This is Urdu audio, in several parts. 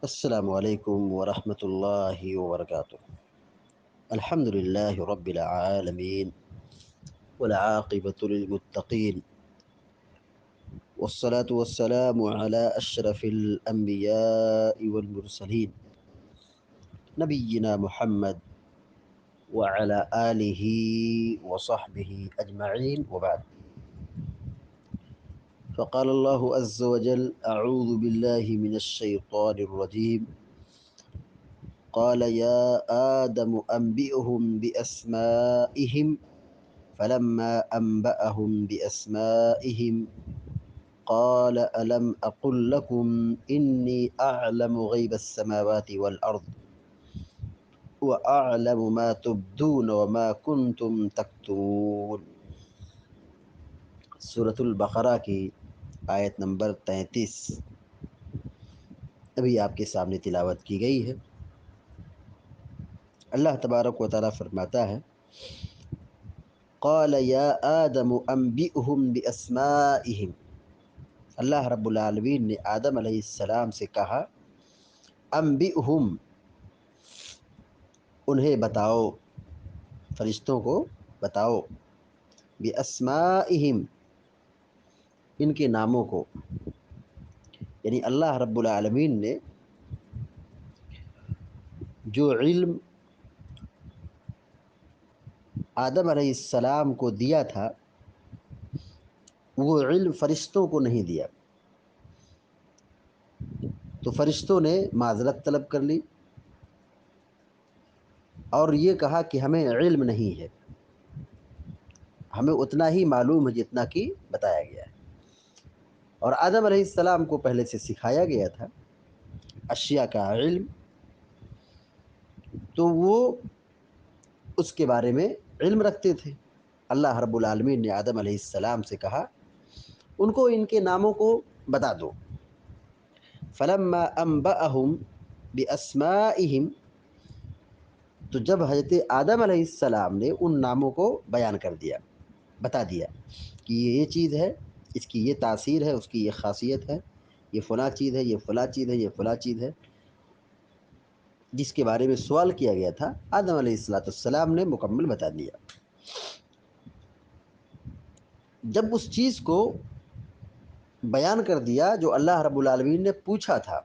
السلام علیکم ورحمۃ اللہ وبرکاتہ۔ الحمد للہ رب العالمین والعاقبۃ للمتقین والصلاة والسلام علی اشرف الانبیاء والمرسلین نبینا محمد وعلی آلہ وصحبہ اجمعین وبعد۔ فقال اللہ عز وجل اعوذ باللہ من الشیطان الرجیم قال يا آدم أنبئهم بأسمائهم فلما أنبأهم بأسمائهم قال ألم أقل لكم إني أعلم غيب السماوات والأرض وأعلم ما تبدون وما كنتم تكتمون۔ سورة البقرہ کی آیت نمبر 33 ابھی آپ کے سامنے تلاوت کی گئی ہے۔ اللہ تبارک و تعالیٰ فرماتا ہے قال یا آدم انبئهم باسمائهم، اللہ رب العالمین نے آدم علیہ السلام سے کہا انبئهم، انہیں بتاؤ، فرشتوں کو بتاؤ، باسمائهم، ان کے ناموں کو، یعنی اللہ رب العالمین نے جو علم آدم علیہ السلام کو دیا تھا وہ علم فرشتوں کو نہیں دیا، تو فرشتوں نے معذرت طلب کر لی اور یہ کہا کہ ہمیں علم نہیں ہے، ہمیں اتنا ہی معلوم ہے جتنا کہ بتایا گیا ہے۔ اور آدم علیہ السلام کو پہلے سے سکھایا گیا تھا اشیاء کا علم، تو وہ اس کے بارے میں علم رکھتے تھے۔ اللہ رب العالمین نے آدم علیہ السلام سے کہا ان کو ان کے ناموں کو بتا دو۔ فلما انبأهم باسمائهم، تو جب حضرت آدم علیہ السلام نے ان ناموں کو بیان کر دیا، بتا دیا کہ یہ چیز ہے، اس کی یہ تاثیر ہے، اس کی یہ خاصیت ہے، یہ فلاں چیز ہے، یہ فلاں چیز ہے، یہ فلاں چیز ہے، جس کے بارے میں سوال کیا گیا تھا آدم علیہ السلام نے مکمل بتا دیا۔ جب اس چیز کو بیان کر دیا جو اللہ رب العالمین نے پوچھا تھا،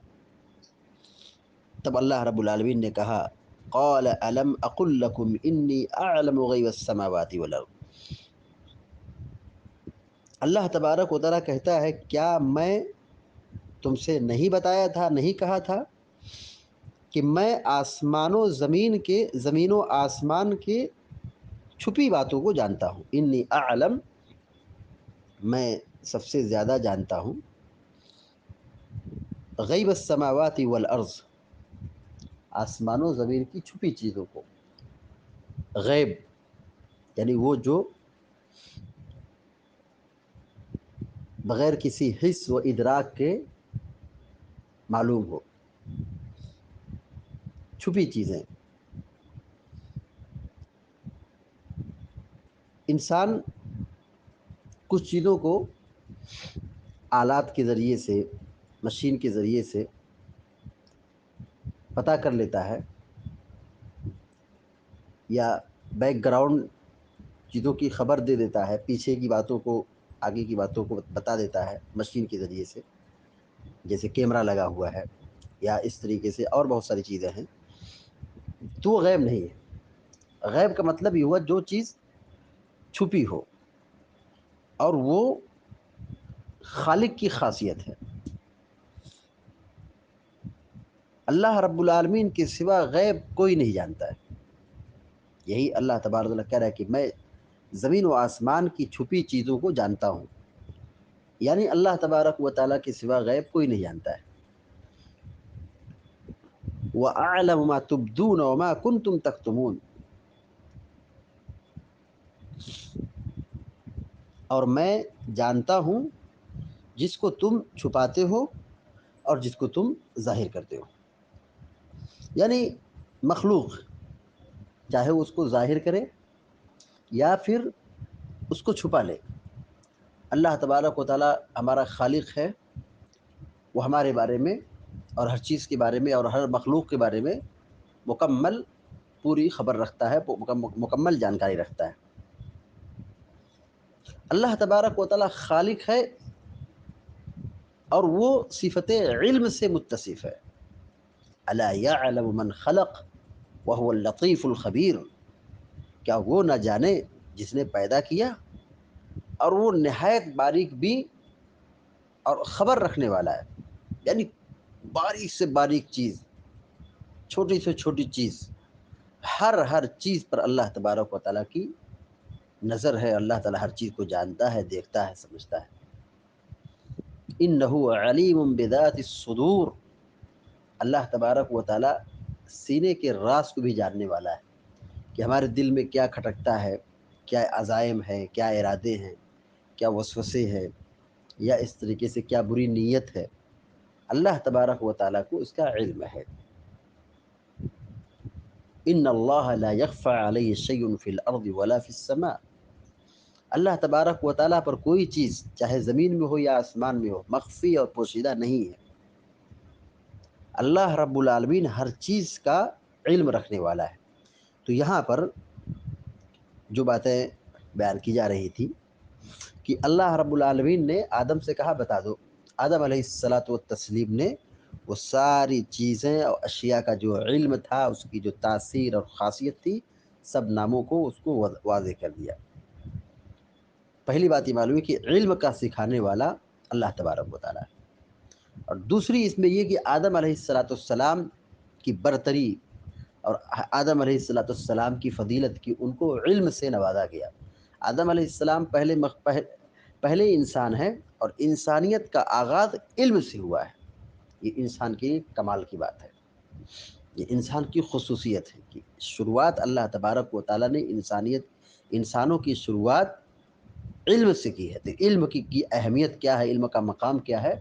تب اللہ رب العالمین نے کہا قال الم اقل لکم انی اعلم غیب السماوات والارض، اللہ تبارک و تعالیٰ کہتا ہے کیا میں تم سے نہیں بتایا تھا، نہیں کہا تھا کہ میں آسمان و زمین کے، زمین و آسمان کے چھپی باتوں کو جانتا ہوں۔ انی اعلم، میں سب سے زیادہ جانتا ہوں، غیب السماوات والارض، آسمان و زمین کی چھپی چیزوں کو، غیب یعنی وہ جو بغیر کسی حس و ادراک کے معلوم ہو، چھپی چیزیں۔ انسان کچھ چیزوں کو آلات کے ذریعے سے، مشین کے ذریعے سے پتہ کر لیتا ہے، یا بیک گراؤنڈ چیزوں کی خبر دے دیتا ہے، پیچھے کی باتوں کو، آگے کی باتوں کو بتا دیتا ہے مشین کے ذریعے سے، جیسے کیمرہ لگا ہوا ہے یا اس طریقے سے اور بہت ساری چیزیں ہیں، تو وہ غیب نہیں ہے۔ غیب کا مطلب یہ ہوا جو چیز چھپی ہو اور وہ خالق کی خاصیت ہے۔ اللہ رب العالمین کے سوا غیب کوئی نہیں جانتا ہے۔ یہی اللہ تبارک و تعالیٰ کہہ رہا ہے کہ میں زمین و آسمان کی چھپی چیزوں کو جانتا ہوں، یعنی اللہ تبارک و تعالیٰ کے سوا غیب کوئی نہیں جانتا ہے۔ وَأَعْلَمُ مَا تُبْدُونَ وَمَا كُنْتُمْ تَكْتُمُونَ، اور میں جانتا ہوں جس کو تم چھپاتے ہو اور جس کو تم ظاہر کرتے ہو، یعنی مخلوق چاہے اس کو ظاہر کرے یا پھر اس کو چھپا لے، اللہ تبارک و تعالیٰ ہمارا خالق ہے، وہ ہمارے بارے میں اور ہر چیز کے بارے میں اور ہر مخلوق کے بارے میں مکمل پوری خبر رکھتا ہے، مکمل جانکاری رکھتا ہے۔ اللہ تبارک و تعالی خالق ہے اور وہ صفت علم سے متصف ہے۔ الا یعلم من خلق وهو اللطیف الخبیر، کیا وہ نہ جانے جس نے پیدا کیا اور وہ نہایت باریک بھی اور خبر رکھنے والا ہے۔ یعنی باریک سے باریک چیز، چھوٹی سے چھوٹی چیز، ہر چیز پر اللہ تبارک و تعالیٰ کی نظر ہے۔ اللہ تعالیٰ ہر چیز کو جانتا ہے، دیکھتا ہے، سمجھتا ہے۔ انہ علیم بذات الصدور، اللہ تبارک و تعالیٰ سینے کے راز کو بھی جاننے والا ہے کہ ہمارے دل میں کیا کھٹکتا ہے، کیا عزائم ہے، کیا ارادے ہیں، کیا وسوسے ہیں، یا اس طریقے سے کیا بری نیت ہے، اللہ تبارک و تعالیٰ کو اس کا علم ہے۔ ان اللہ لا يخفى علیہ شیء فی الارض ولا فی السماء، اللہ تبارک و تعالیٰ پر کوئی چیز چاہے زمین میں ہو یا آسمان میں ہو مخفی اور پوشیدہ نہیں ہے۔ اللہ رب العالمین ہر چیز کا علم رکھنے والا ہے۔ تو یہاں پر جو باتیں بیان کی جا رہی تھی کہ اللہ رب العالمین نے آدم سے کہا بتا دو، آدم علیہ الصلاۃ والتسلیم نے وہ ساری چیزیں اور اشیاء کا جو علم تھا، اس کی جو تاثیر اور خاصیت تھی، سب ناموں کو اس کو واضح کر دیا۔ پہلی بات یہ معلوم ہے کہ علم کا سکھانے والا اللہ تبارک و تعالیٰ ہے۔ اور دوسری اس میں یہ کہ آدم علیہ الصلاۃ والسلام کی برتری اور آدم علیہ الصلاۃ والسلام کی فضیلت کی ان کو علم سے نوازا گیا۔ آدم علیہ السلام پہلے انسان ہیں اور انسانیت کا آغاز علم سے ہوا ہے۔ یہ انسان کی کمال کی بات ہے، یہ انسان کی خصوصیت ہے کہ شروعات اللہ تبارک و تعالیٰ نے انسانوں کی شروعات علم سے کی ہے۔ تو علم کی اہمیت کیا ہے، علم کا مقام کیا ہے،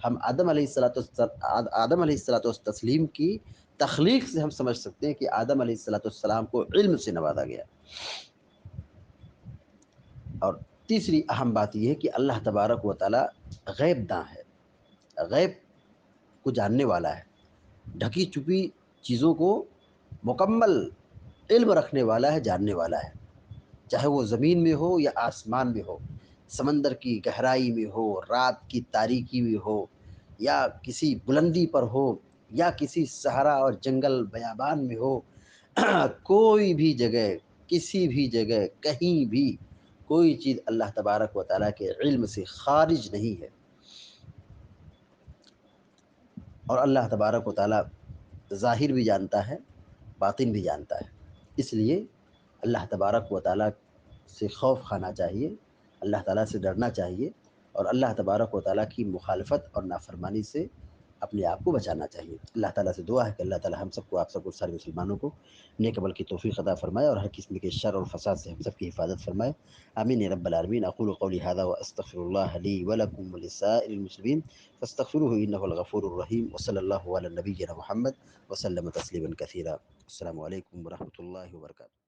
ہم آدم علیہ الصلاۃ والتسلیم کی تخلیق سے ہم سمجھ سکتے ہیں کہ آدم علیہ الصلاۃ والسلام کو علم سے نوازا گیا۔ اور تیسری اہم بات یہ ہے کہ اللہ تبارک و تعالیٰ غیب داں ہے، غیب کو جاننے والا ہے، ڈھکی چھپی چیزوں کو مکمل علم رکھنے والا ہے، جاننے والا ہے، چاہے وہ زمین میں ہو یا آسمان میں ہو، سمندر کی گہرائی میں ہو، رات کی تاریکی میں ہو، یا کسی بلندی پر ہو، یا کسی صحرا اور جنگل بیابان میں ہو، کوئی بھی جگہ، کسی بھی جگہ، کہیں بھی کوئی چیز اللہ تبارک و تعالیٰ کے علم سے خارج نہیں ہے۔ اور اللہ تبارک و تعالیٰ ظاہر بھی جانتا ہے، باطن بھی جانتا ہے۔ اس لیے اللہ تبارک و تعالیٰ سے خوف کھانا چاہیے، اللہ تعالیٰ سے ڈرنا چاہیے، اور اللہ تبارک و تعالیٰ کی مخالفت اور نافرمانی سے اپنے آپ کو بچانا چاہیے۔ اللہ تعالیٰ سے دعا ہے کہ اللہ تعالیٰ ہم سب کو، آپ سب کو، سارے مسلمانوں کو نیک عمل کی توفیق عطا فرمائے اور ہر قسم کے شر اور فساد سے ہم سب کی حفاظت فرمائے۔ آمین یا رب العالمین۔ اقول قولی ھذا واستغفر اللہ لی ولکم ولسائر المسلمین فاستغفروه انه الغفور الرحیم، وصلی اللہ علی نبینا محمد وسلم تسلیما کثیرا۔ السلام علیکم ورحمۃ اللہ وبرکاتہ۔